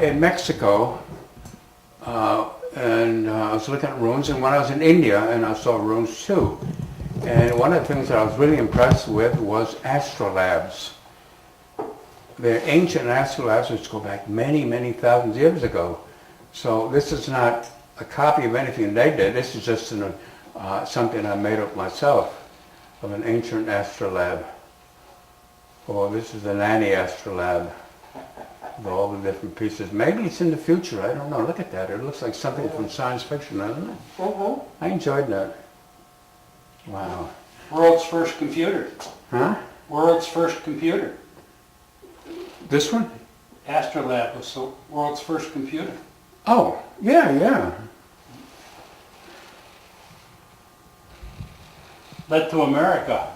in Mexico, and I was looking at ruins, and when I was in India, and I saw ruins too. And one of the things that I was really impressed with was astrolabes. They're ancient astrolabes which go back many, many thousands of years ago. So this is not a copy of anything they did. This is just something I made up myself of an ancient astrolabe. Oh, this is the Nani astrolabe with all the different pieces. Maybe it's in the future. I don't know. Look at that. It looks like something from science fiction, doesn't it? I enjoyed that. Wow. World's first computer. Huh? World's first computer. This one? Astrolabe was the world's first computer. Oh, yeah, yeah. Led to America.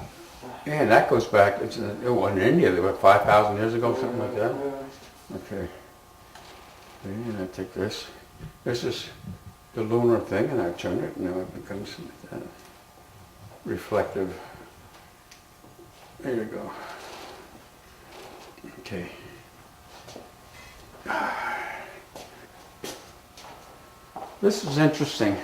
Yeah, that goes back, it was in India, they were 5,000 years ago, something like that. Okay. And I take this. This is the lunar thing, and I turn it, and now it becomes reflective. There you go. Okay. This is interesting.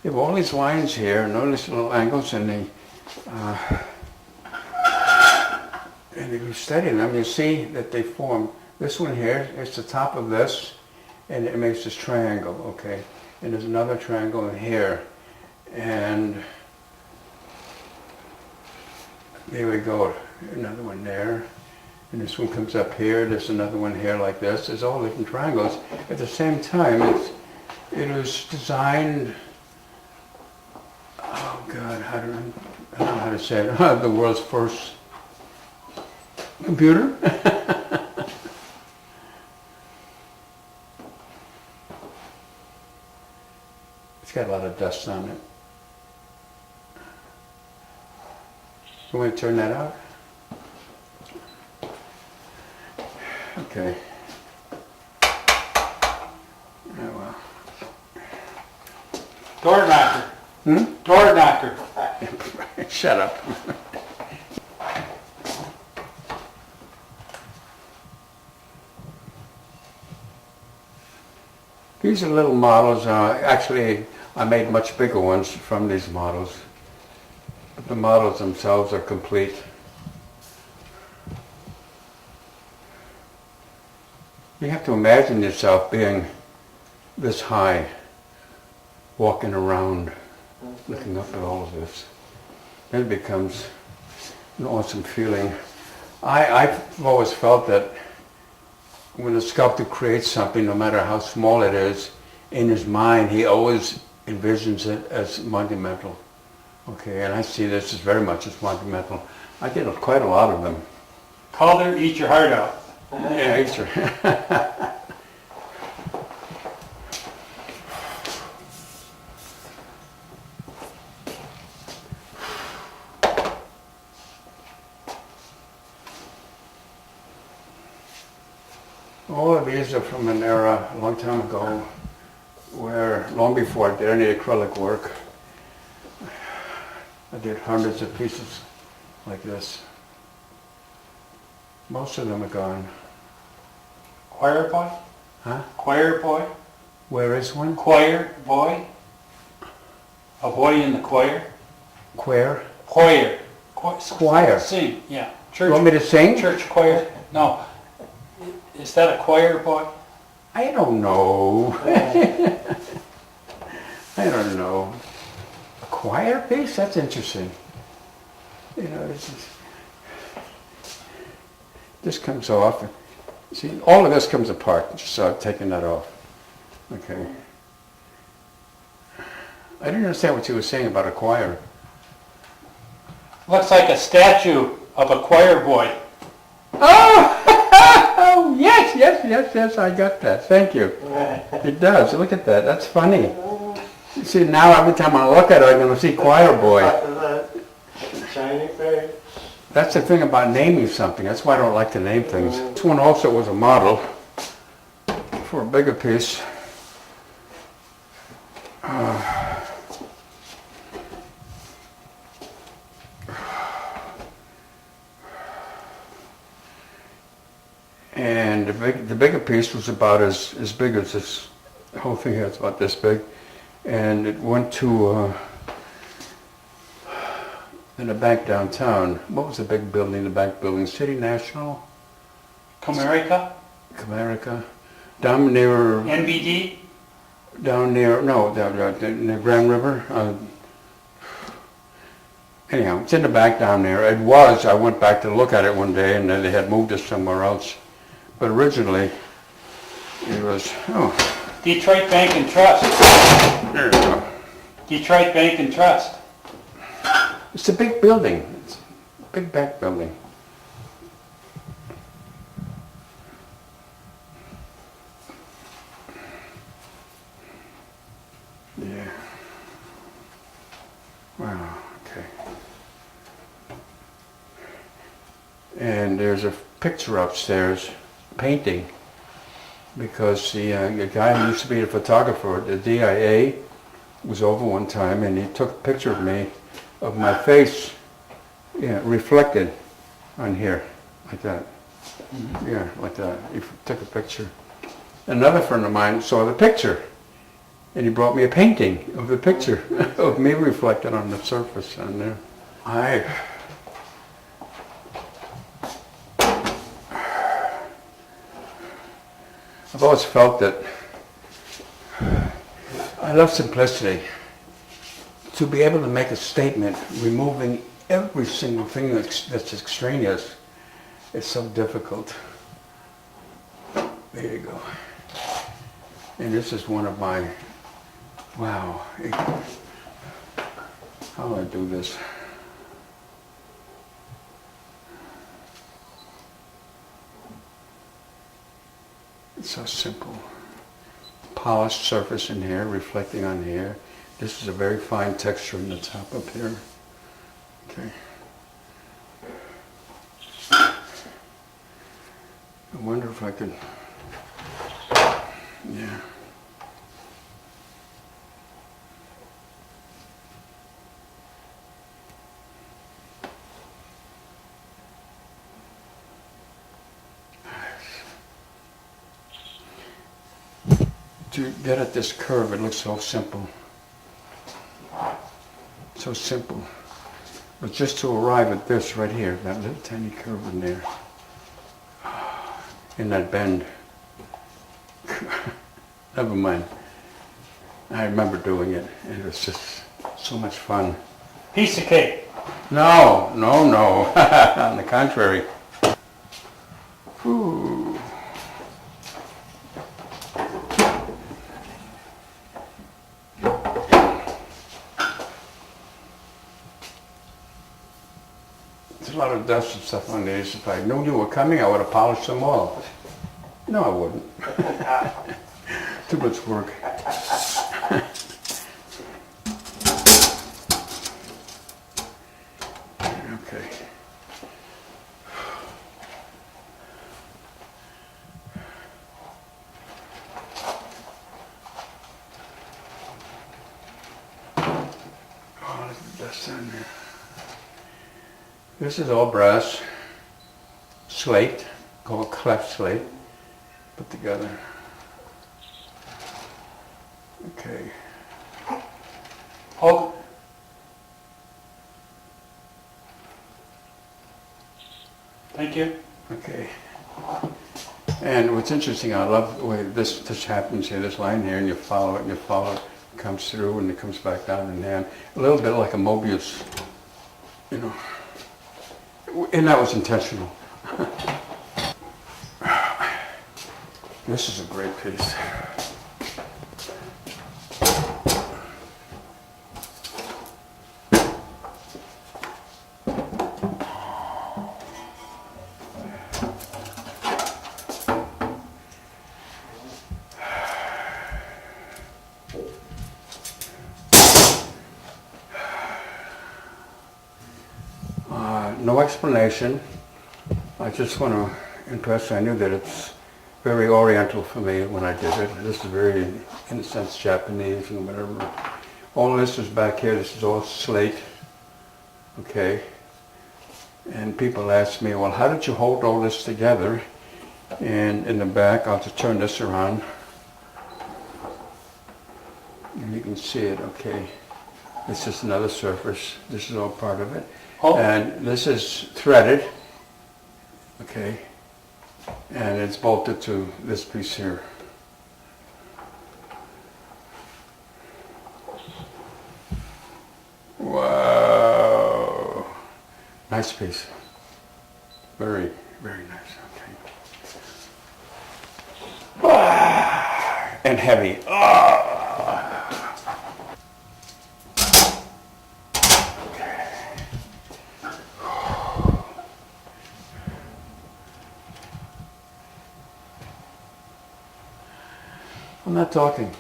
You have all these lines here, and all these little angles, and if you study them, you see that they form. This one here is the top of this, and it makes this triangle, okay? And there's another triangle in here, and there we go, another one there, and this one comes up here, there's another one here like this. There's all different triangles. At the same time, it was designed, oh God, I don't know how to say it, the world's first computer. It's got a lot of dust on it. You want to turn that out? Okay. Oh, well. Door knocker. Hmm? Door knocker. Shut up. These are little models. Actually, I made much bigger ones from these models. But the models themselves are complete. You have to imagine yourself being this high, walking around, looking up at all of this. Then it becomes an awesome feeling. I've always felt that when a sculptor creates something, no matter how small it is, in his mind, he always envisions it as monumental. Okay, and I see this as very much as monumental. I did quite a lot of them. Calder, eat your heart out. Yeah, eat your... All of these are from an era a long time ago where, long before I did any acrylic work, I did hundreds of pieces like this. Most of them are gone. Choir boy? Huh? Choir boy? Where is one? Choir boy? A boy in the choir? Choir? Choir. Choir. Sing, yeah. Church. You want me to sing? Church choir? No. Is that a choir boy? I don't know. I don't know. A choir piece? That's interesting. You know, this comes off. See, all of this comes apart. Just taking that off. Okay. I didn't understand what you were saying about a choir. Looks like a statue of a choir boy. Oh! Oh, yes, I got that. Thank you. It does. Look at that. That's funny. You see, now every time I look at it, I'm going to see choir boy. Shiny face. That's the thing about naming something. That's why I don't like to name things. This one also was a model for a bigger piece. And the bigger piece was about as big as this whole thing here. It's about this big. And it went to in the bank downtown. What was the big building, the bank building? City National? Comerica? Comerica? Down near... NBD? Down near, no, the Grand River. Anyhow, it's in the back down there. It was, I went back to look at it one day and then they had moved it somewhere else. But originally, it was, Detroit Bank and Trust. there you go. Detroit Bank and Trust. It's a big building. It's a big back building. Yeah. Wow, okay. And there's a picture upstairs, painting, because the guy who used to be a photographer at the DIA was over one time and he took a picture of me, of my face, reflected on here, like that. Yeah, like that. He took a picture. Another friend of mine saw the picture and he brought me a painting of the picture of me reflected on the surface on there. I've always felt that I love simplicity. To be able to make a statement, removing every single thing that's extraneous, is so difficult. There you go. And this is one of my, wow. How do I do this? It's so simple. Polished surface in here, reflecting on here. This is a very fine texture in the top up here. Okay. I wonder if I could, yeah. To get at this curve, it looks so simple. So simple. But just to arrive at this right here, that little tiny curve in there, in that bend. Never mind. I remember doing it, and it was just so much fun. Piece of cake. No, no, no. On the contrary. Whew. There's a lot of dust and stuff on these. If I knew you were coming, I would have polished them all. No, I wouldn't. Too much work. Okay. Oh, there's the dust on there. This is all brass, slate, called cleft slate, put together. Okay. Oh, thank you. Okay. And what's interesting, I love the way this happens here, this line here, and you follow it, and you follow it, it comes through, and it comes back down and down. A little bit like a Mobius, you know. And that was intentional. This is a great piece. No explanation. I just want to impress. I knew that it's very oriental for me when I did it. This is very, in a sense, Japanese and whatever. All this is back here. This is all slate. Okay. And people ask me, well, how did you hold all this together And in the back, I'll just turn this around. And you can see it, okay. It's just another surface. This is all part of it. Oh. And this is threaded, okay. And it's bolted to this piece here. Wow. Nice piece. Very, very nice, okay. Ah, and heavy. Ah. I'm not talking.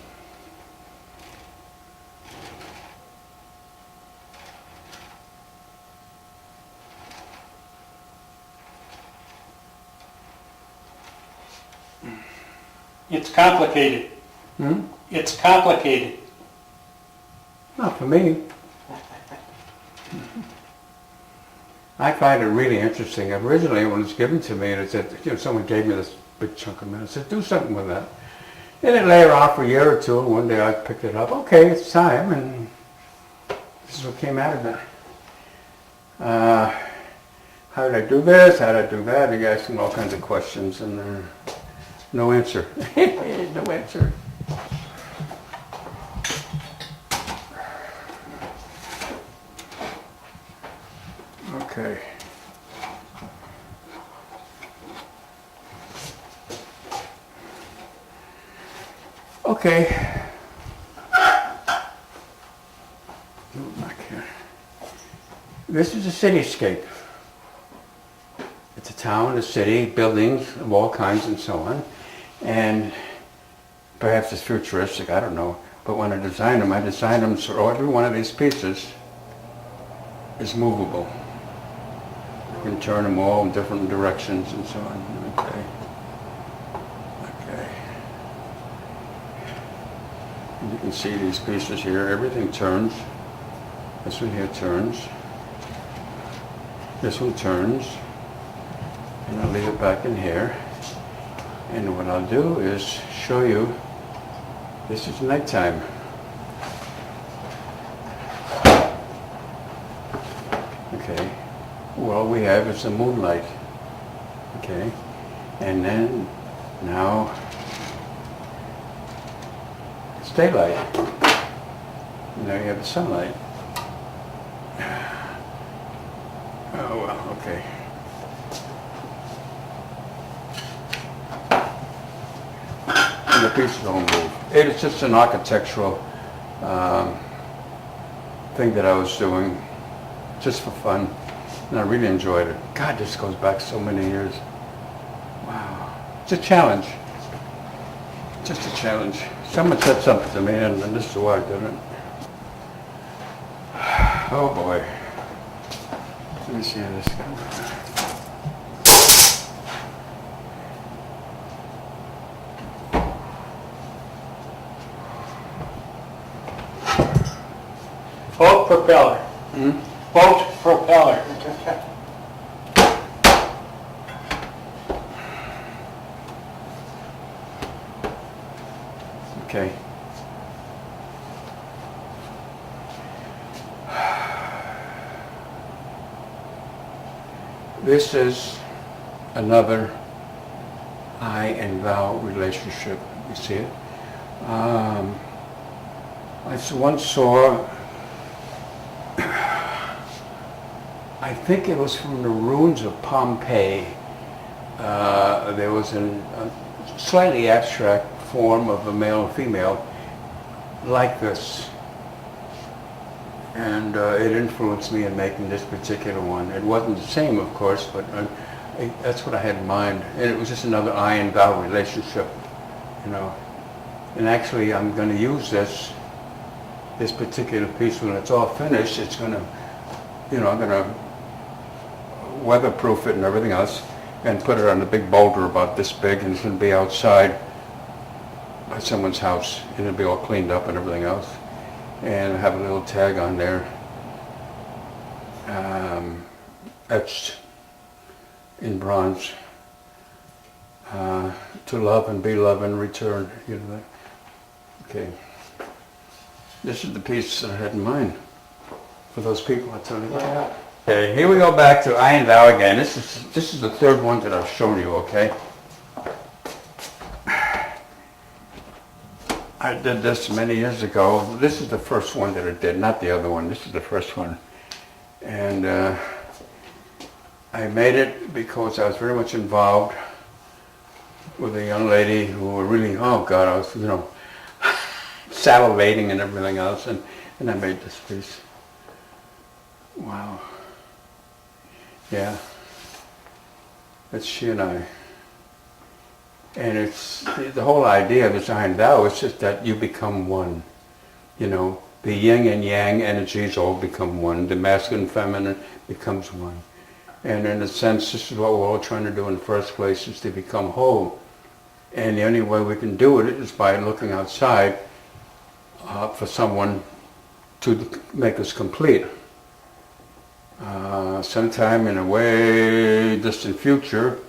It's complicated. Hmm? It's complicated. Not for me. I find it really interesting. Originally, when it was given to me, and it said, someone gave me this big chunk of metal. I said, do something with that. And it lay around for a year or two, and one day I picked it up. Okay, it's time, and this is what came out of it. How did I do this? How did I do that? You guys asking all kinds of questions, and no answer. No answer. Okay. Okay. Move back here. This is a cityscape. It's a town, a city, buildings of all kinds and so on. And perhaps it's futuristic, I don't know. But when I designed them so every one of these pieces is movable. You can turn them all in different directions and so on. Okay. Okay. And you can see these pieces here. Everything turns. This one here turns. This one turns. And I'll leave it back in here. And what I'll do is show you, this is nighttime. Okay. All we have is the moonlight. Okay. And then now it's daylight. And now you have the sunlight. Oh well, okay. And the pieces don't move. It is just an architectural thing that I was doing just for fun. And I really enjoyed it. God, this goes back so many years. Wow. It's a challenge. Just a challenge. Someone said something to me, and this is why I did it. Oh boy. Let me see how this goes. Boat propeller. Hmm? Boat propeller. Okay. This is another I and thou relationship. You see it? I once saw, I think it was from the ruins of Pompeii. There was a slightly abstract form of a male and female like this. And it influenced me in making this particular one. It wasn't the same, of course, but that's what I had in mind. And it was just another I and thou relationship, you know. And actually, I'm going to use this particular piece when it's all finished. It's going to, you know, I'm going to weatherproof it and everything else, and put it on a big boulder about this big, and it's going to be outside by someone's house, and it'll be all cleaned up and everything else. And have a little tag on there, etched in bronze. to love and be loved in return. You know that? Okay. This is the piece that I had in mind for those people I told you about. Yeah. Okay, here we go back to I and Thou again. This is the third one that I've shown you, okay? I did this many years ago. This is the first one that I did, not the other one. This is the first one. And I made it because I was very much involved with a young lady who were really, oh God, I was, salivating and everything else. And I made this piece. Wow. Yeah. It's she and I. And it's the whole idea of this I and Thou is just that you become one. The yin and yang energies all become one. The masculine and feminine becomes one. And in a sense, this is what we're all trying to do in the first place, is to become whole. And the only way we can do it is by looking outside for someone to make us complete. Sometime in a way distant future,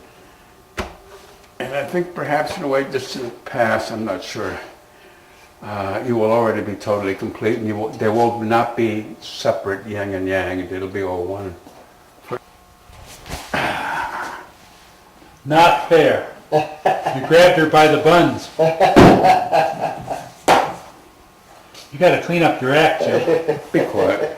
and I think perhaps in a way distant past, I'm not sure, you will already be totally complete, and there will not be separate yin and yang, it'll be all one. Not fair. You grabbed her by the buns. You gotta clean up your act, Joe. Be quiet.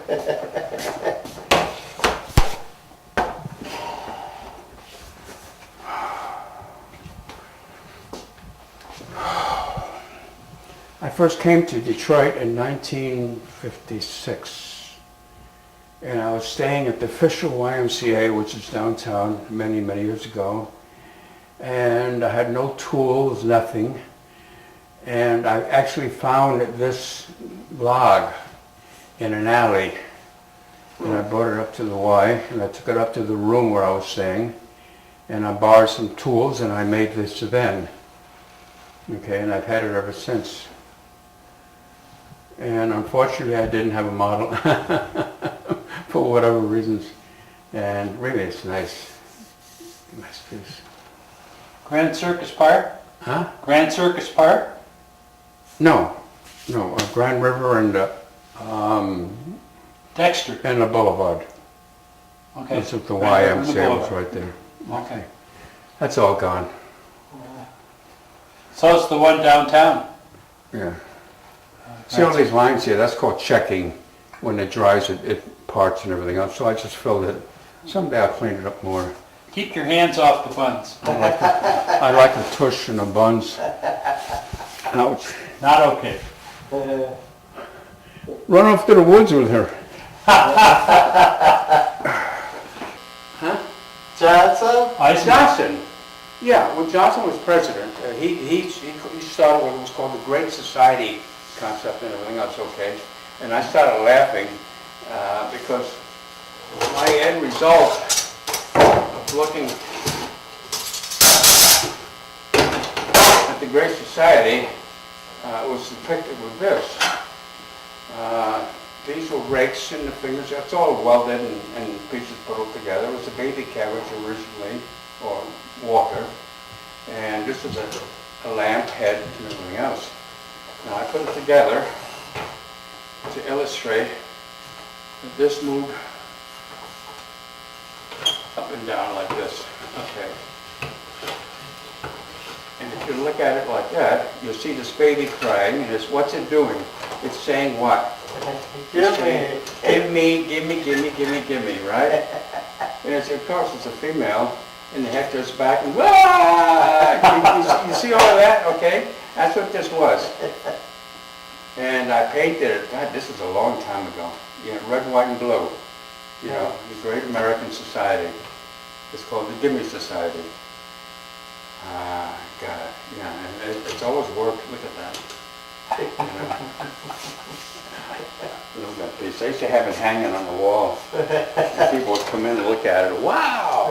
I first came to Detroit in 1956, and I was staying at the Fisher YMCA, which is downtown, many, many years ago, and I had no tools, nothing, and I actually found this log in an alley, and I brought it up to the Y, and I took it up to the room where I was staying, and I borrowed some tools, and I made this then. Okay, and I've had it ever since. And unfortunately, I didn't have a model for whatever reasons. And really, it's nice. Nice piece. Grand Circus Park? Huh? Grand Circus Park? No. Grand River and Dexter. the Boulevard. Okay. That's what the Grand River and the YMCA was Boulevard. right there. Okay. That's all gone. So it's the one downtown. Yeah. See all these lines here? That's called checking. When it dries, it parts and everything else. So I just filled it. Someday I'll clean it up more. Keep your hands off the buns. I like the tush and the buns. Ouch. Not okay. Run off to the woods with her. Huh? Johnson? Johnson. Yeah, when Johnson was president, he started what was called the Great Society concept and everything else, okay? And I started laughing because my end result of looking at the Great Society was depicted with this. These were rakes in the fingers. That's all welded and pieces put all together. It was a baby carriage originally, or walker. And this is a lamp head and everything else. Now I put it together to illustrate that this moved up and down like this. Okay. And if you look at it like that, you'll see this baby crying, and what's it doing? It's saying what? Give me. Give me, give me, give me, give me, give me, right? And it's, of course, it's a female, and the head goes back and, you see all of that, okay? That's what this was. And I painted it, God, this is a long time ago. Yeah, red, white, and blue. You know, the Great American Society. It's called the Gimme Society. God, yeah, and it's always worked. Look at that. You know? Look at that piece. I used to have it hanging on the wall. And people would come in and look at it. Wow!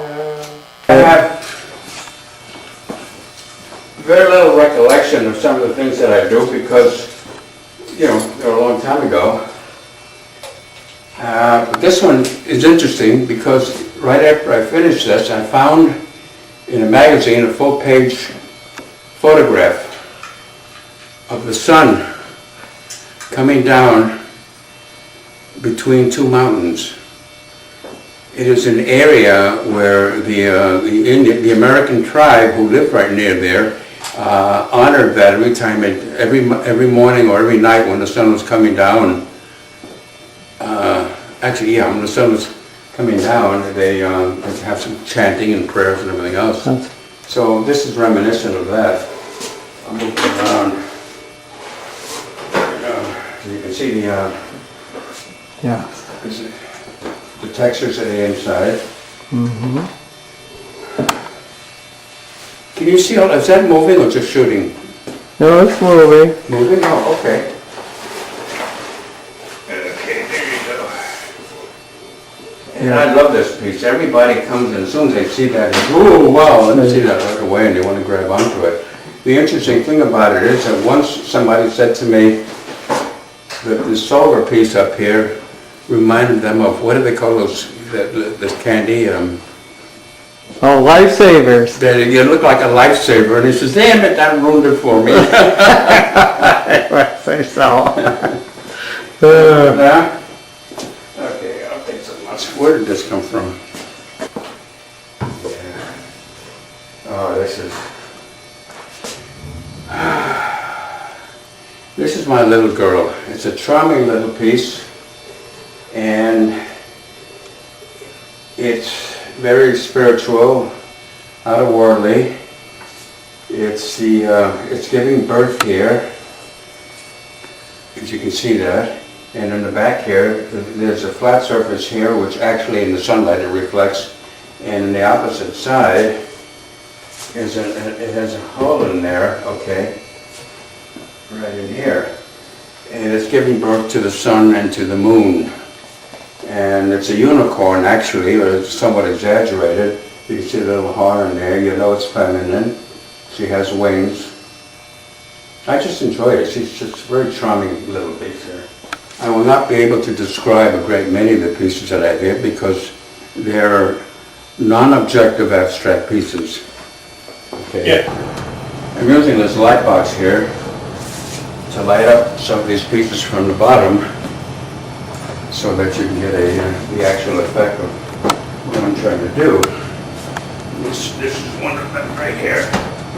I have very little recollection of some of the things that I do because, you know, they're a long time ago. But this one is interesting because right after I finished this, I found in a magazine, a full-page photograph of the sun coming down between two mountains. It is an area where the American tribe who lived right near there honored that every time, every morning or every night when the sun was coming down. When the sun was coming down, they have some chanting and prayers and everything else. So this is reminiscent of that. I'm moving around. You can see the the textures of the inside. Mm-hmm. Can you see, is that moving or just shooting? No, it's moving. Moving? Oh, okay. Okay, there you go. And I love this piece. Everybody comes in, as soon as they see that, oh wow, let me see that right away, and they want to grab onto it. The interesting thing about it is that once somebody said to me that the solar piece up here reminded them of, what do they call those, this candy? Oh, lifesavers. That you look like a lifesaver, and he says, damn it, that ruined it for me. I say so. Yeah? Okay, I'll take some much. Where did this come from? Yeah. Oh, this is my little girl. It's a charming little piece, and it's very spiritual, otherworldly. It's giving birth here, as you can see that. And in the back here, there's a flat surface here, which actually in the sunlight it reflects. And on the opposite side, it has a hole in there, okay, right in here. And it's giving birth to the sun and to the moon. And it's a unicorn actually, or it's somewhat exaggerated. You can see the little horn in there, you know it's feminine. She has wings. I just enjoy it. She's just a very charming little piece here. I will not be able to describe a great many of the pieces that I did because they're non-objective abstract pieces. Okay. Yeah. I'm using this light box here to light up some of these pieces from the bottom so that you can get the actual effect of what I'm trying to do. This is one of them right here.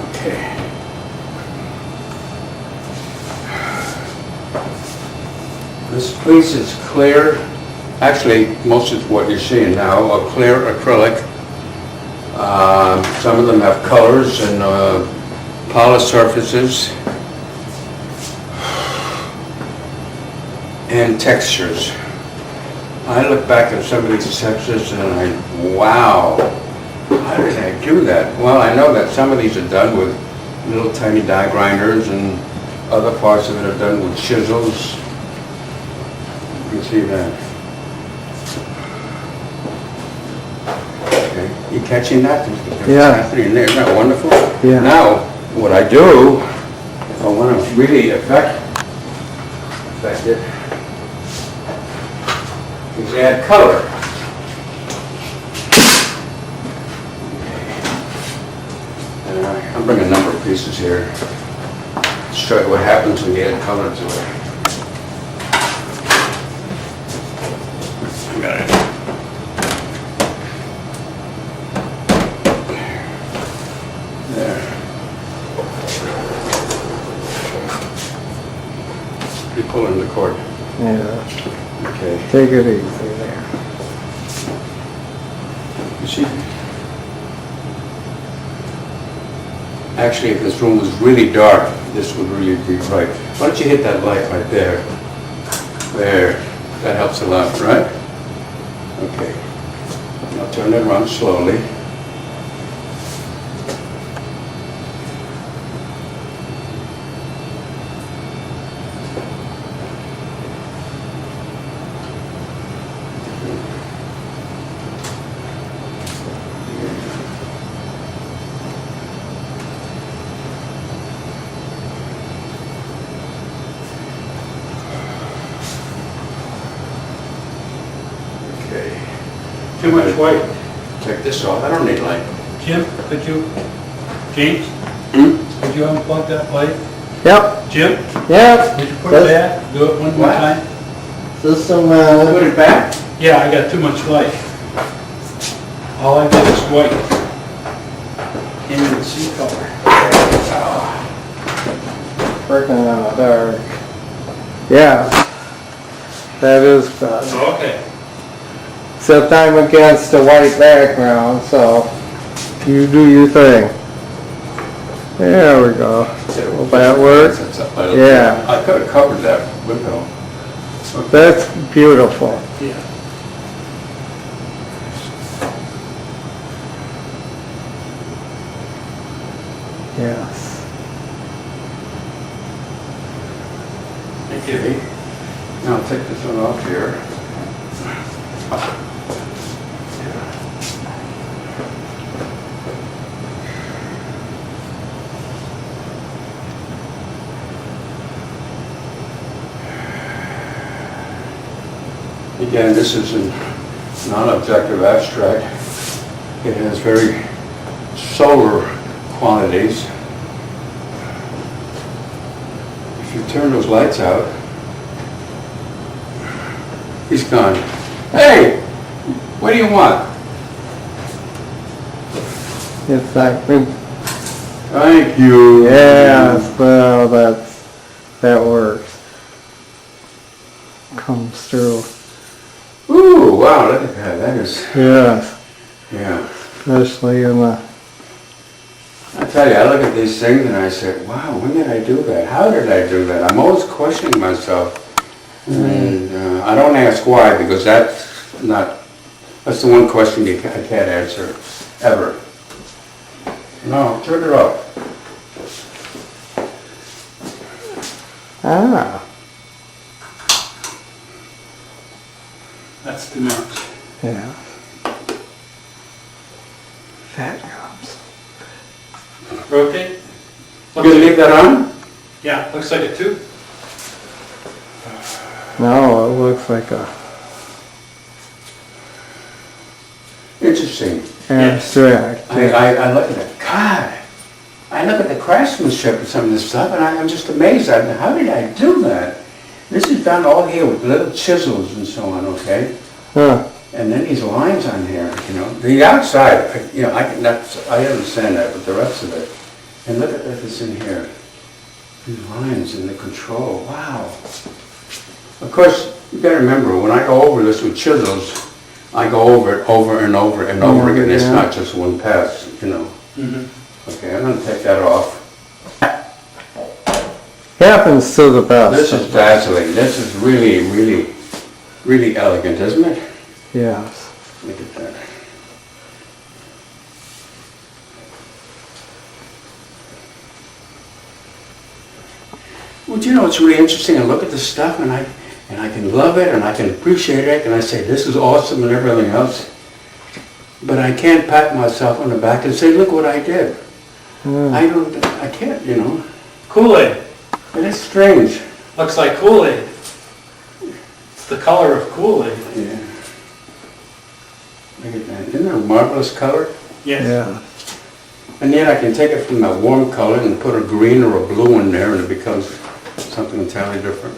Okay. This piece is clear. Actually, most of what you're seeing now are clear acrylic. Some of them have colors and polished surfaces and textures. I look back at some of these textures and wow, how did I do that? Well, I know that some of these are done with little tiny die grinders and other parts of it are done with chisels. You can see that. Okay, you catching that? Yeah. Happening there. Isn't that wonderful? Yeah. Now, what I do, if I want to really affect it, is add color. I'm bringing a number of pieces here to show you what happens when you add color to it. Got it. There. You pull in the cord. Yeah. Okay. Take it easy there. You see? Actually, if this room was really dark, this would really be bright. Why don't you hit that light right there? There. That helps a lot, right? Okay. Now turn it around slowly. Okay. Too much white. Take this off. I don't need light. Jim, James, could you unplug that light? Yep, Jim, yep. would you put it back? Do it one more What? time? System, Put it back? Yeah, I got too much light. All I did is white. Can't even see color. working on the dark. Yeah, that is good. Okay. Except I'm against a white background, so you do your thing. There we go. Will that work? Yeah. I could have covered that window. That's beautiful. Yeah. Yes. Thank you. Okay. Now I'll take this one off here. Again, this is a non-objective abstract. It has very solar quantities. If you turn those lights out, he's gone. Hey, what do you want? It's like, Thank you. yes, well, that works. Comes through. Ooh, wow, look at that. That is, Yes, yeah. especially in the, I tell you, I look at these things and I say, wow, when did I do that? How did I do that? I'm always questioning myself. And I don't ask why, because that's the one question I can't answer, ever. No, turn it off. ah, That's too much. yeah. Fat comes. Rotate. You gonna leave that on? Yeah, looks like a tube. No, it looks like a Interesting. abstract. I look at it, God, I look at the craftsmanship of some of this stuff and I'm just amazed. How did I do that? This is done all here with little chisels and so on, okay? Huh, And then these lines on here, you know, the outside, I understand that, but the rest of it. And look at this in here. These lines and the control, wow. Of course, you gotta remember, when I go over this with chisels, I go over it over and over and over again. It's Yeah. not just one pass, you know. Okay, I'm gonna take that off. happens to the best. This is dazzling. This is really, really, really elegant, isn't it? Yes. Look at that. Well, you know, it's really interesting. I look at this stuff and I can love it and I can appreciate it and I say, this is awesome and everything else. But I can't pat myself on the back and say, look what I did. I can't, you know. Kool-Aid. It is strange. Looks like Kool-Aid. It's the color of Kool-Aid. Yeah. Look at that. Isn't that a marvelous color? Yes. Yeah. And yet I can take it from that warm color and put a green or a blue in there and it becomes something entirely different.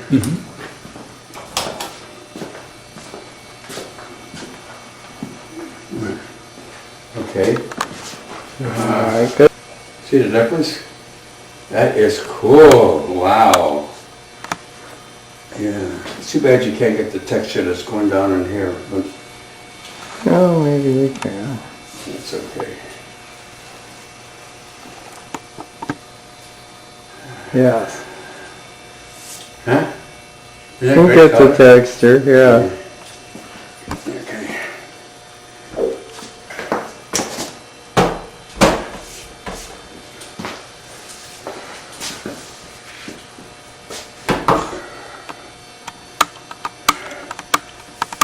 Okay. All right, good. See the difference? That is cool. Wow. Yeah. It's too bad you can't get the texture that's going down in here, but Oh, maybe we can. it's okay. Yes. Huh? Is that We'll great get the color? texture, yeah. Okay.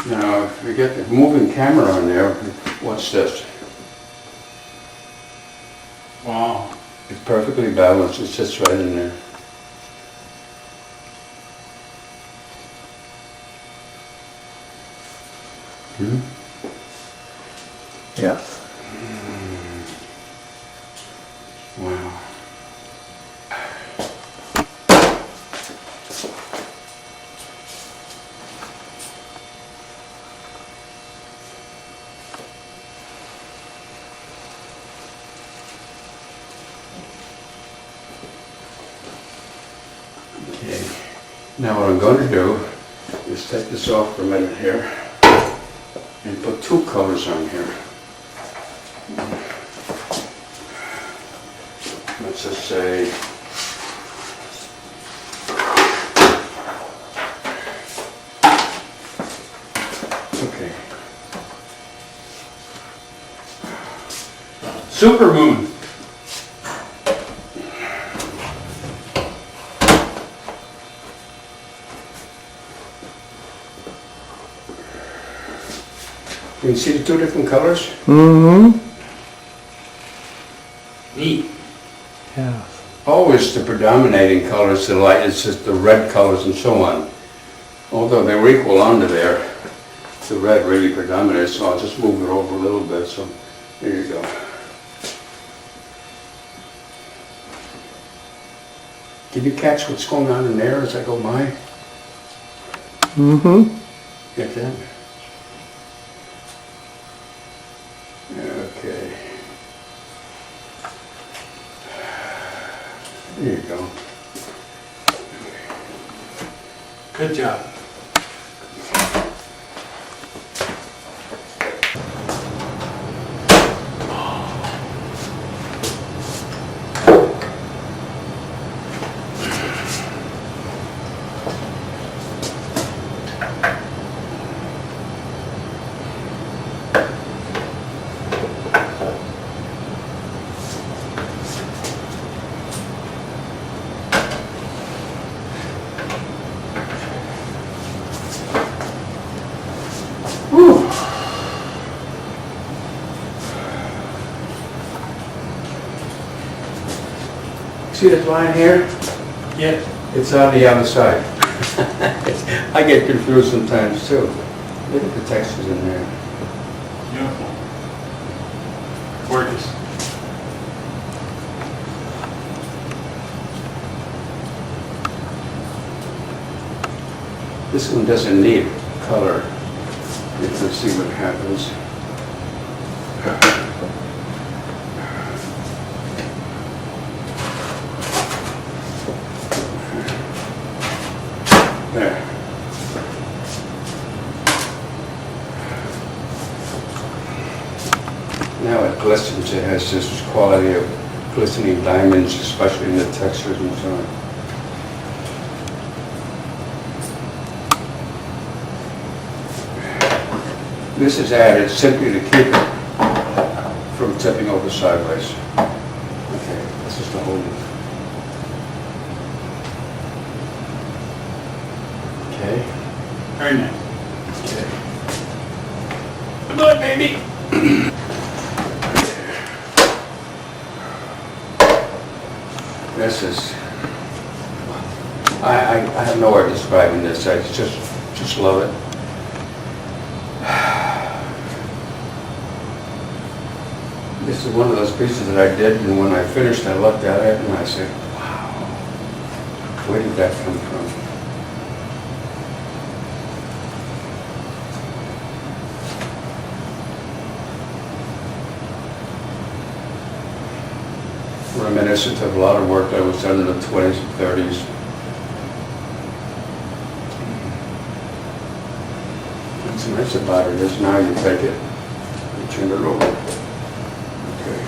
Now, if we get the moving camera on there, watch this. Wow. It's perfectly balanced, it sits right in there. Yes. Now what I'm going to do is take this off for a minute here and put two colors on here. Let's just say okay. Supermoon. You can see the two different colors? Mm-hmm. Neat. Yeah. Always the predominating colors, the light, it's just the red colors and so on. Although they were equal under there, the red really predominates, so I'll just move it over a little bit, so there you go. Did you catch what's going on in there as I go by? Mm-hmm. Get that? Okay. There you go. Good job. See this line here? Yeah. It's on the other side. I get confused sometimes too. Look at the textures in there. Beautiful. Gorgeous. This one doesn't need color. Let's see what happens. There. Now it glistens, it has this quality of glistening diamonds, especially in the textures and so on. This is added simply to keep it from tipping over sideways. Okay, this is the whole. Okay. Very nice. Okay. Good luck, baby. This is. I have no way of describing this. I just love it. This is one of those pieces that I did, and when I finished, I looked at it and I said, "Wow, where did that come from?" Reminiscent of a lot of work that was done in the 20s and 30s. What's nice about it is now you take it, you turn it over. Okay.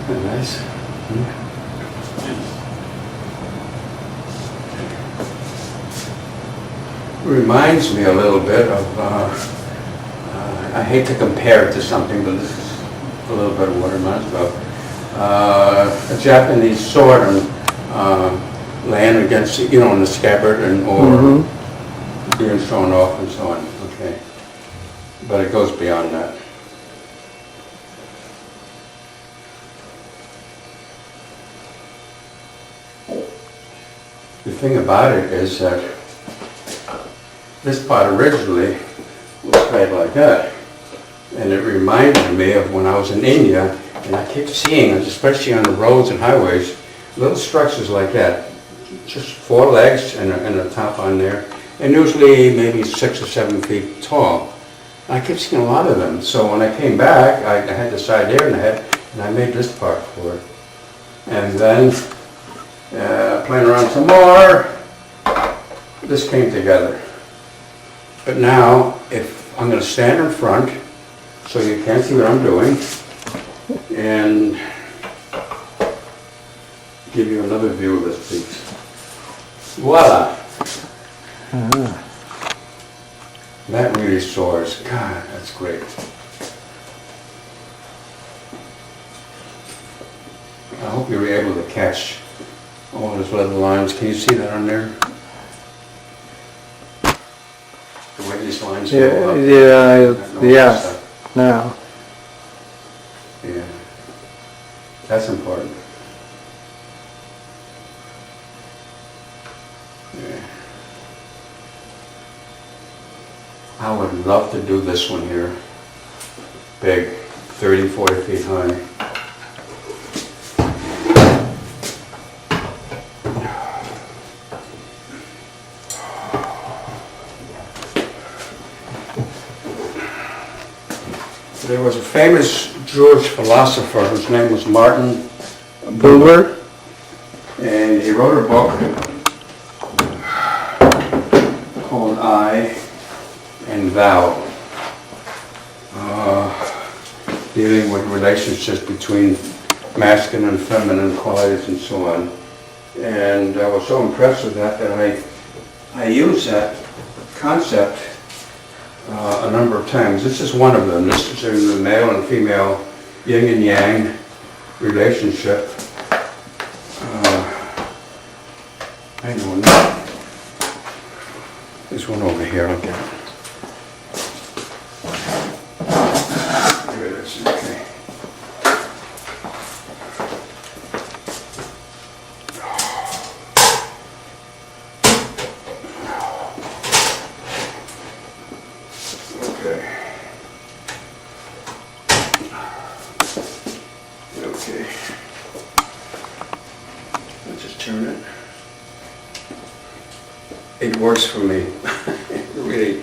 Isn't that nice? Reminds me a little bit of, I hate to compare it to something, but this is a little bit of what it reminds me of. A Japanese sword and laying against, in the scabbard and or being thrown off and so on. Okay, but it goes beyond that. The thing about it is that this part originally was made like that, and it reminded me of when I was in India, and I kept seeing, especially on the roads and highways, little structures like that, just 4 legs and a top on there, and usually maybe 6 or 7 feet tall. I kept seeing a lot of them, so when I came back, I had the side there and I made this part for it. And then, playing around some more, this came together. But now, if I'm going to stand in front, so you can't see what I'm doing, and give you another view of this piece. Voila! That really soars. God, that's great. I hope you were able to catch all those little lines. Can you see that on there? The way these lines go up. Yeah, now. Yeah. That's important. Yeah. I would love to do this one here. Big, 30, 40 feet high. There was a famous Jewish philosopher whose name was Martin Buber? and he wrote a book called I and Thou, dealing with relationships between masculine and feminine qualities and so on. And I was so impressed with that that I used that concept a number of times. This is one of them. This is in the male and female yin and yang relationship. Hang on. There's one over here. I'll get it. Here it is. Okay. Okay. I'll just turn it. It works for me. Really,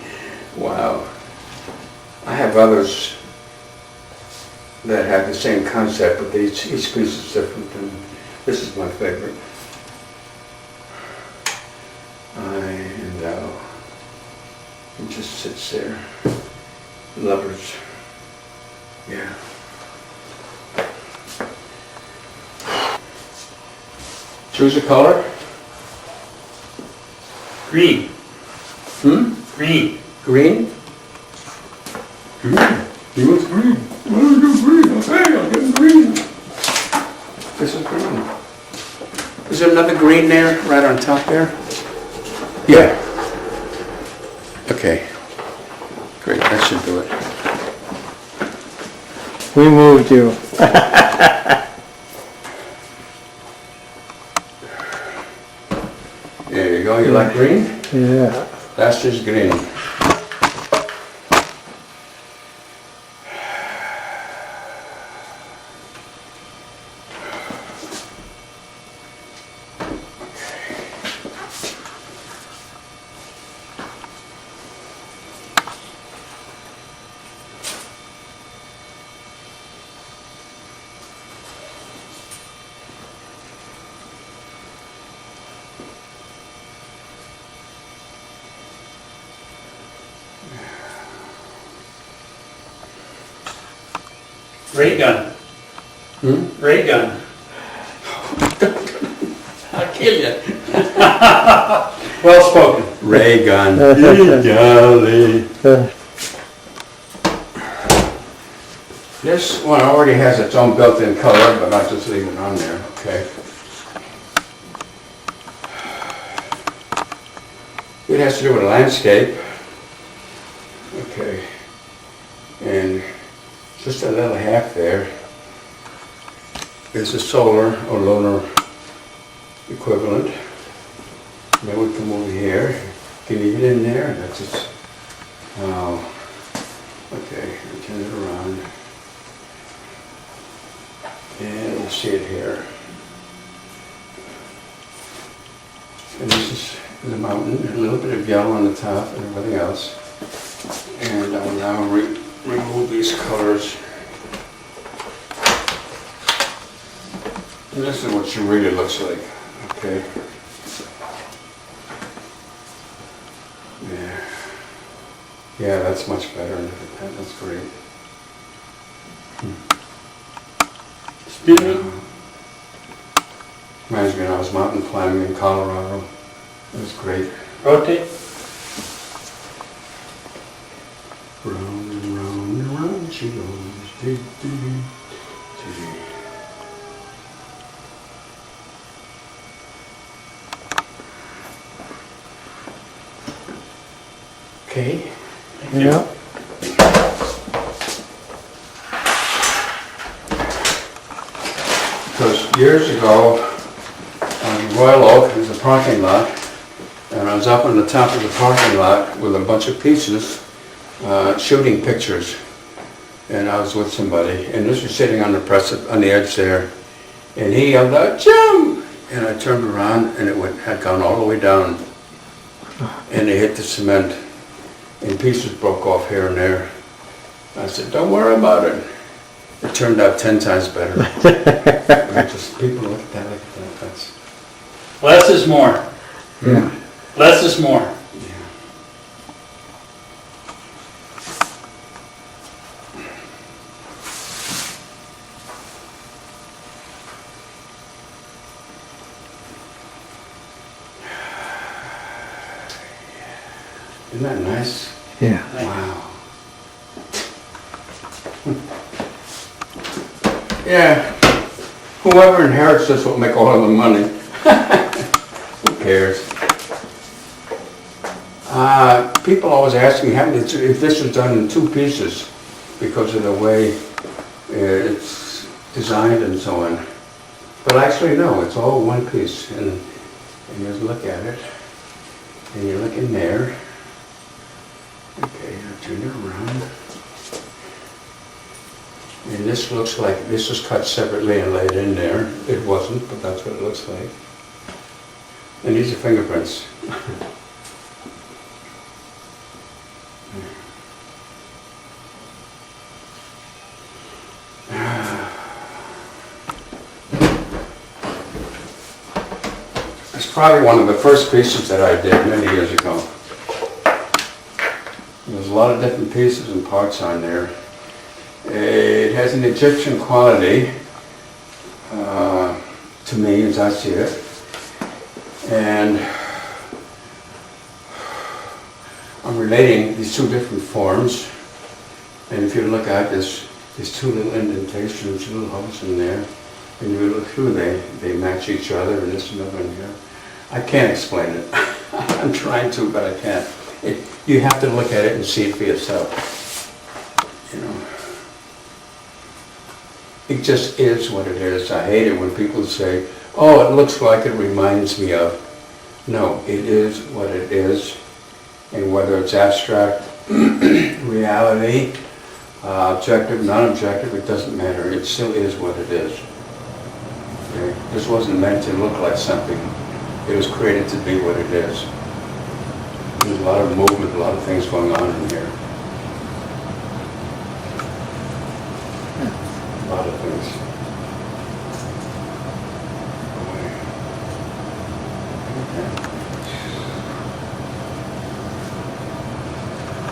wow. I have others that have the same concept, but each piece is different, and this is my favorite. I and thou. It just sits there. Lovers. Yeah. Choose a color. Green. Green. Green? Green. He wants green. Why don't you do green? Okay, I'll get green. This is green. Is there another green there, right on top there? Yeah. Okay. Great, that should do it. We moved you. There you go. You like green? Yeah. That's just green. Ray gun. Ray gun. I'll kill you. Well spoken. Ray gun. Golly. This one already has its own built-in color, but I'll just leave it on there, okay? It has to do with a landscape. Okay. And just a little half there is the solar or lunar equivalent. Then we come over here. Can you get in there? That's just, oh, okay, I'll turn it around. And you see it here. And this is the mountain, a little bit of yellow on the top and everything else. And I'll now remove these colors. And this is what she really looks like, okay? Yeah. Yeah, that's much better. Look at that, that's great. Spinning. Reminds me when I was mountain climbing in Colorado. It was great. Rotate. Round and round and round she goes. Dee, dee, dee, dee. Okay. Yeah. Because years ago, on Royal Oak, there's a parking lot, and I was up on the top of the parking lot with a bunch of pieces, shooting pictures. And I was with somebody, and this was sitting on the on the edge there, and he yelled out, "Jim!" And I turned around, and had gone all the way down, and it hit the cement, and pieces broke off here and there. I said, "Don't worry about it." It turned out 10 times better. People look at that like that. That's, Less is more. Yeah. Less is more. yeah. Isn't that nice? Yeah. Wow. Yeah. Whoever inherits this will make all of the money. Who cares? People always ask me if this was done in 2 pieces because of the way it's designed and so on. But actually, no, it's all 1 piece. And you just look at it, and you look in there. Okay, now turn it around. And this looks like this was cut separately and laid in there. It wasn't, but that's what it looks like. And these are fingerprints. It's probably one of the first pieces that I did many years ago. There's a lot of different pieces and parts on there. It has an Egyptian quality, to me, as I see it. And I'm relating these 2 different forms. And if you look at this, there's 2 little indentations, little holes in there. And you look through, they match each other, and this another one here. I can't explain it. I'm trying to, but I can't. You have to look at it and see it for yourself. You know. It just is what it is. I hate it when people say, "Oh, it looks like it reminds me of." No, it is what it is. And whether it's abstract, reality, objective, non-objective, it doesn't matter. It still is what it is. Okay? This wasn't meant to look like something. It was created to be what it is. There's a lot of movement, a lot of things going on in here. A lot of things.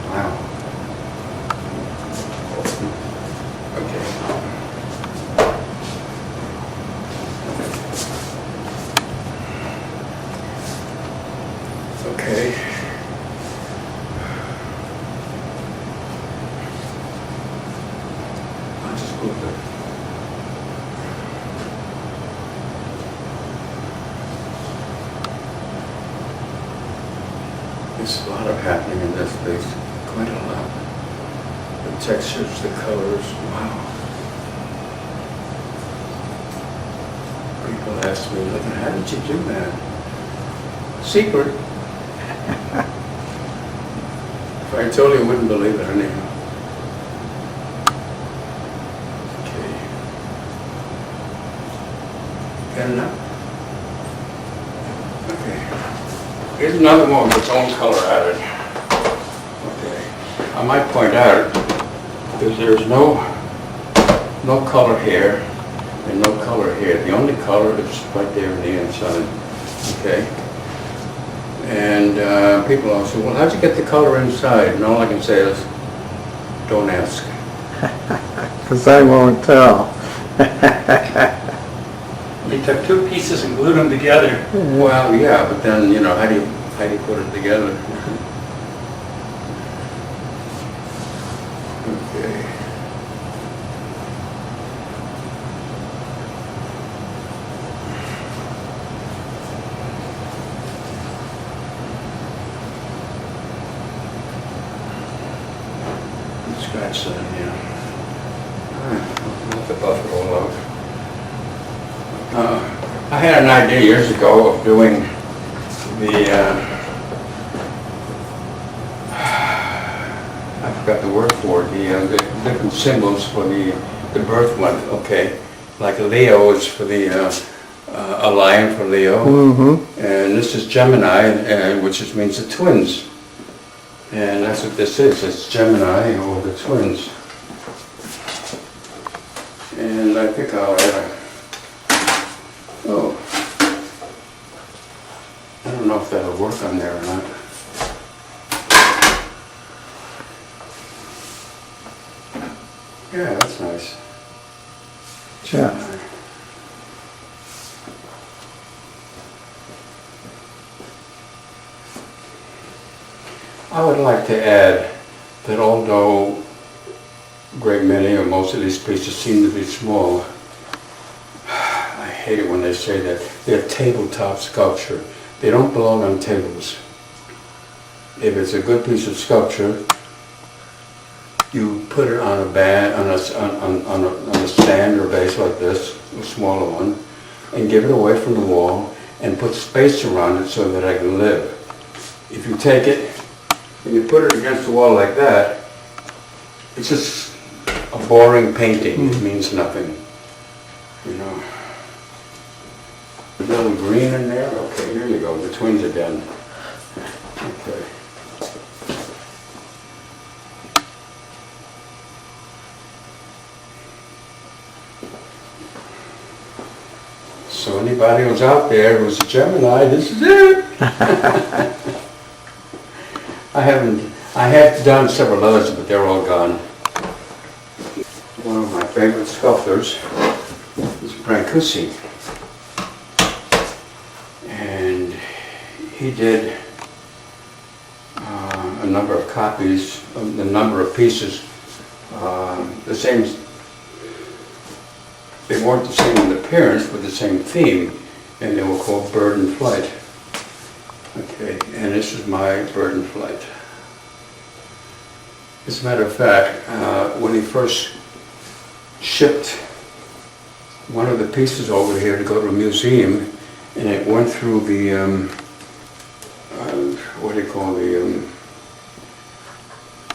Wow. Okay. Okay. I'll just move it. There's a lot of happening in this place, quite a lot. The textures, the colors, wow. People ask me, look, how did you do that? Secret. If I told you, you wouldn't believe it anyhow. Okay. Got enough? Okay. Here's another one with its own color added. Okay. I might point out that there's no color here and no color here. The only color is right there on the inside. Okay. And people always say, well, how'd you get the color inside? And all I can say is, don't ask. Because I won't tell. You took two pieces and glued them together. Well, yeah, but then, you know, how do you put it together? Okay. Scratch that, yeah. I'll have to buff it all out. I had an idea years ago of doing the, I forgot the word for it, the different symbols for the birth month, okay? Like a Leo is for the, a lion for Leo, and this is Gemini, which just means the twins. And that's what this is, it's Gemini or the twins. And I think I'll add I don't know if that'll work on there or not. Yeah, that's nice. Yeah. I would like to add that although a great many or most of these pieces seem to be small, I hate it when they say that they're tabletop sculpture. They don't belong on tables. If it's a good piece of sculpture, you put it on a stand or base like this, a smaller one, and give it away from the wall and put space around it so that I can live. If you take it and you put it against the wall like that, it's just a boring painting. It means nothing, you know. A little green in there. Okay, here you go. The twins again. Okay. So anybody who's out there who's a Gemini, this is it. I have done several others, but they're all gone. One of my favorite sculptors is Brancusi. And he did a number of copies, of the number of pieces, the same. They weren't the same in appearance, but the same theme, and they were called Bird in Flight. Okay, and this is my Bird in Flight. As a matter of fact, when he first shipped one of the pieces over here to go to a museum, and it went through the, what do you call the,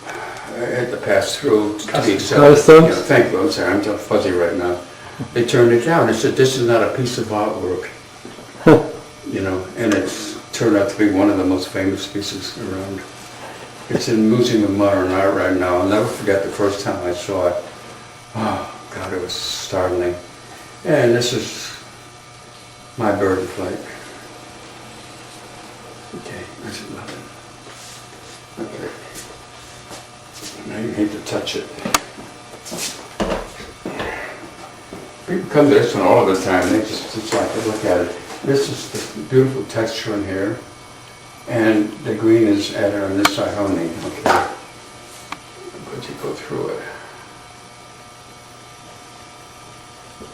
I had to pass through to be accepted. Yeah, thank you, I'm sorry, I'm so fuzzy right now. They turned it down. They said, this is not a piece of artwork. You know, and it's turned out to be one of the most famous pieces around. It's in the Museum of Modern Art right now. I'll never forget the first time I saw it. Oh, God, it was startling. And this is my Bird in Flight. Okay, that's nothing. Okay. Now you hate to touch it. People come to this one all of the time, they just like to look at it. This is the beautiful texture in here, and the green is added on this side only. Okay, but you go through it.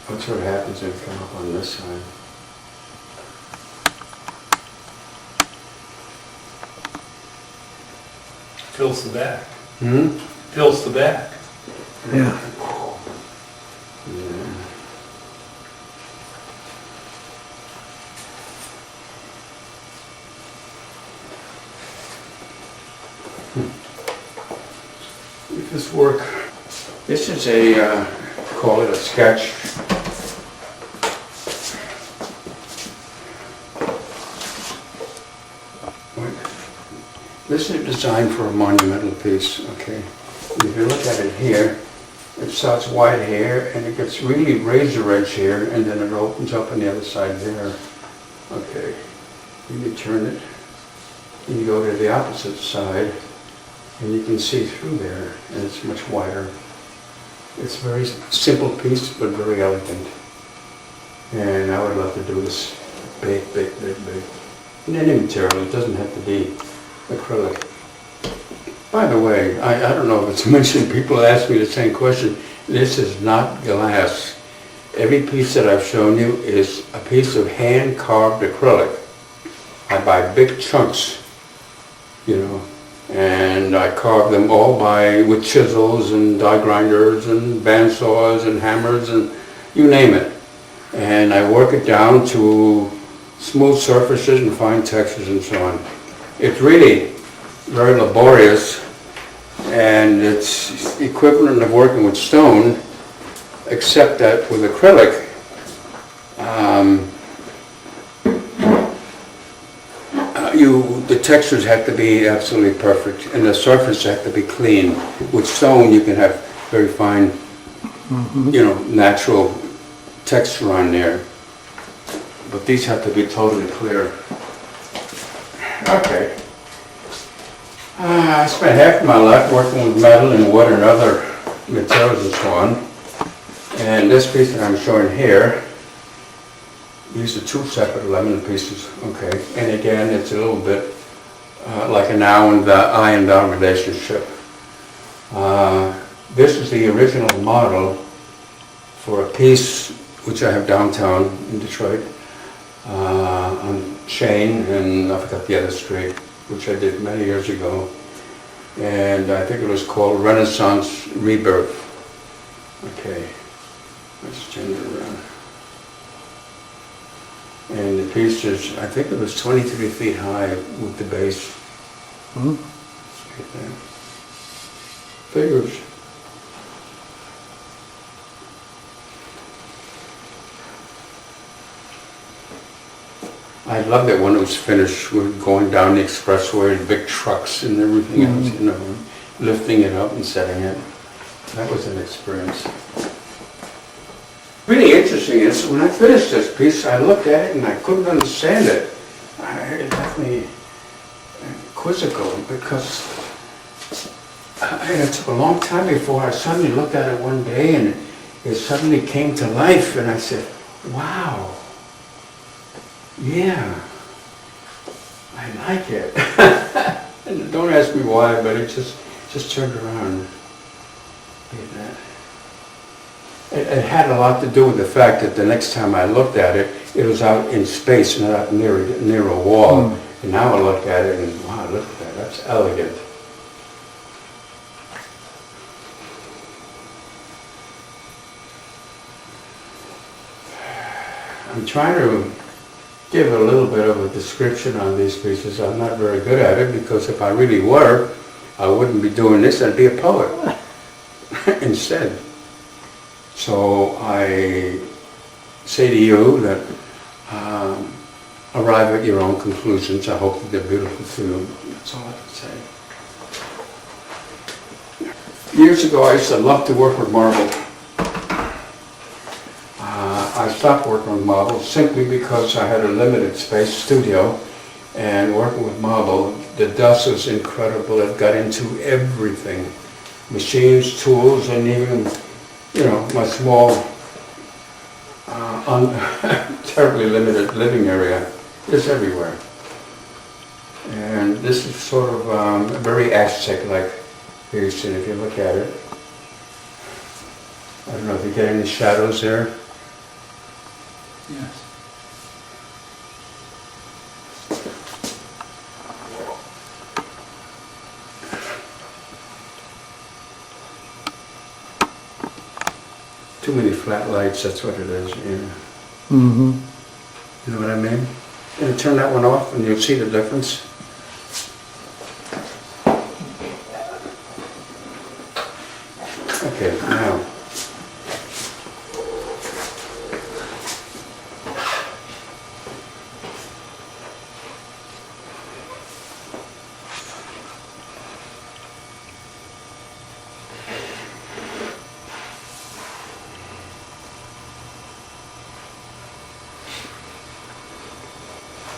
What's what happens if you come up on this side? Fills the back. Hmm? Fills the back. Yeah. Yeah. This work, this is a, call it a sketch. This is designed for a monumental piece, okay? And if you look at it here, it starts white here and it gets really razor edge here and then it opens up on the other side there. Okay, you turn it and you go to the opposite side and you can see through there and it's much wider. It's a very simple piece but very elegant. And I would love to do this big, big, big, big. In any material, it doesn't have to be acrylic. By the way, I don't know if it's mentioned, people ask me the same question. This is not glass. Every piece that I've shown you is a piece of hand-carved acrylic. I buy big chunks, you know, and I carve them all with chisels and die grinders and bandsaws and hammers and you name it. And I work it down to smooth surfaces and fine textures and so on. It's really very laborious and it's equivalent of working with stone, except that with acrylic, the textures have to be absolutely perfect and the surface have to be clean. With stone you can have very fine, you know, natural texture on there. But these have to be totally clear. Okay. I spent half of my life working with metal and wood and other materials and so on. And this piece that I'm showing here, these are two separate aluminum pieces, okay? And again, it's a little bit like an eye and thou relationship. This is the original model for a piece which I have downtown in Detroit, on Shane and I forgot the other street, which I did many years ago. And I think it was called Renaissance Rebirth. Okay, let's turn it around. And the piece is, I think it was 23 feet high with the base. Mm-hmm. Figures. I loved it when it was finished. We were going down the expressway, big trucks and everything else, you know, lifting it up and setting it. That was an experience. Really interesting is when I finished this piece, I looked at it and I couldn't understand it. It left me quizzical because it took a long time before I suddenly looked at it one day and it suddenly came to life and I said, wow. Yeah, I like it. And don't ask me why, but it just turned around. Look at that. It had a lot to do with the fact that the next time I looked at it, it was out in space, not out near a wall. And now I look at it and wow, look at that, that's elegant. I'm trying to give a little bit of a description on these pieces. I'm not very good at it because if I really were, I wouldn't be doing this, I'd be a poet instead. So I say to you that arrive at your own conclusions. I hope that they're beautiful to you. That's all I can say. Years ago I used to love to work with marble. I stopped working with marble simply because I had a limited space studio, and working with marble, the dust was incredible. It got into everything. Machines, tools, and even, you know, my small, terribly limited living area is everywhere. And this is sort of very Aztec-like piece, and if you look at it, I don't know if you get any shadows there. Yes. Too many flat lights, that's what it is, yeah. Mm-hmm. You know what I mean? And turn that one off and you'll see the difference. Okay, now.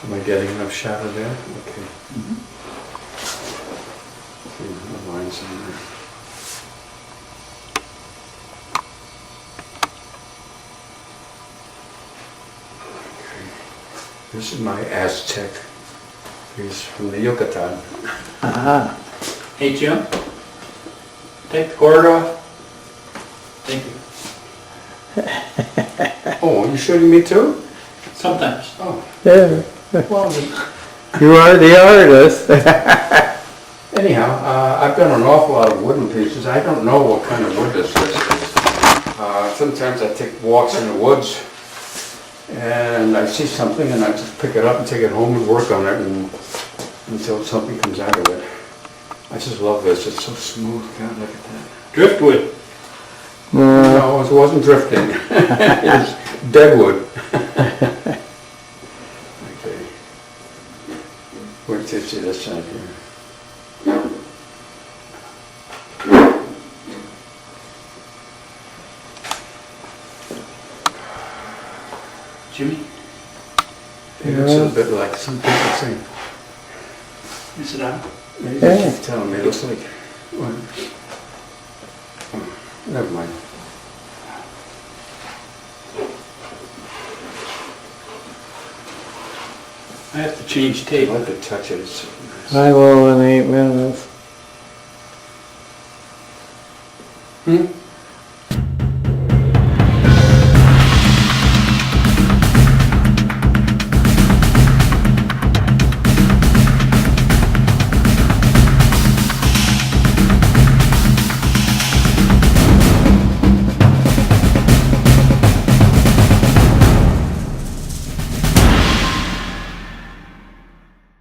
Am I getting enough shadow there? Okay. See, the lines in there. Okay. This is my Aztec. He's from the Yucatan. Aha. Hey, Jim? Take the cord off. Thank you. Oh, you shooting me too? Sometimes. Oh, Yeah. well, You are the artist. anyhow, I've done an awful lot of wooden pieces. I don't know what kind of wood this is. Sometimes I take walks in the woods and I see something and I just pick it up and take it home and work on it until something comes out of it. I just love this. It's so smooth. God, look at that. Driftwood. No, it wasn't drifting. It was deadwood. Okay. Wait till you see this side here. Jimmy, It looks a bit like some people say. is it on? Maybe Yeah. you keep telling me it looks like. What? Oh, never mind. I have to change I tape. like to touch it. It's so nice. I will in 8 minutes. Hmm?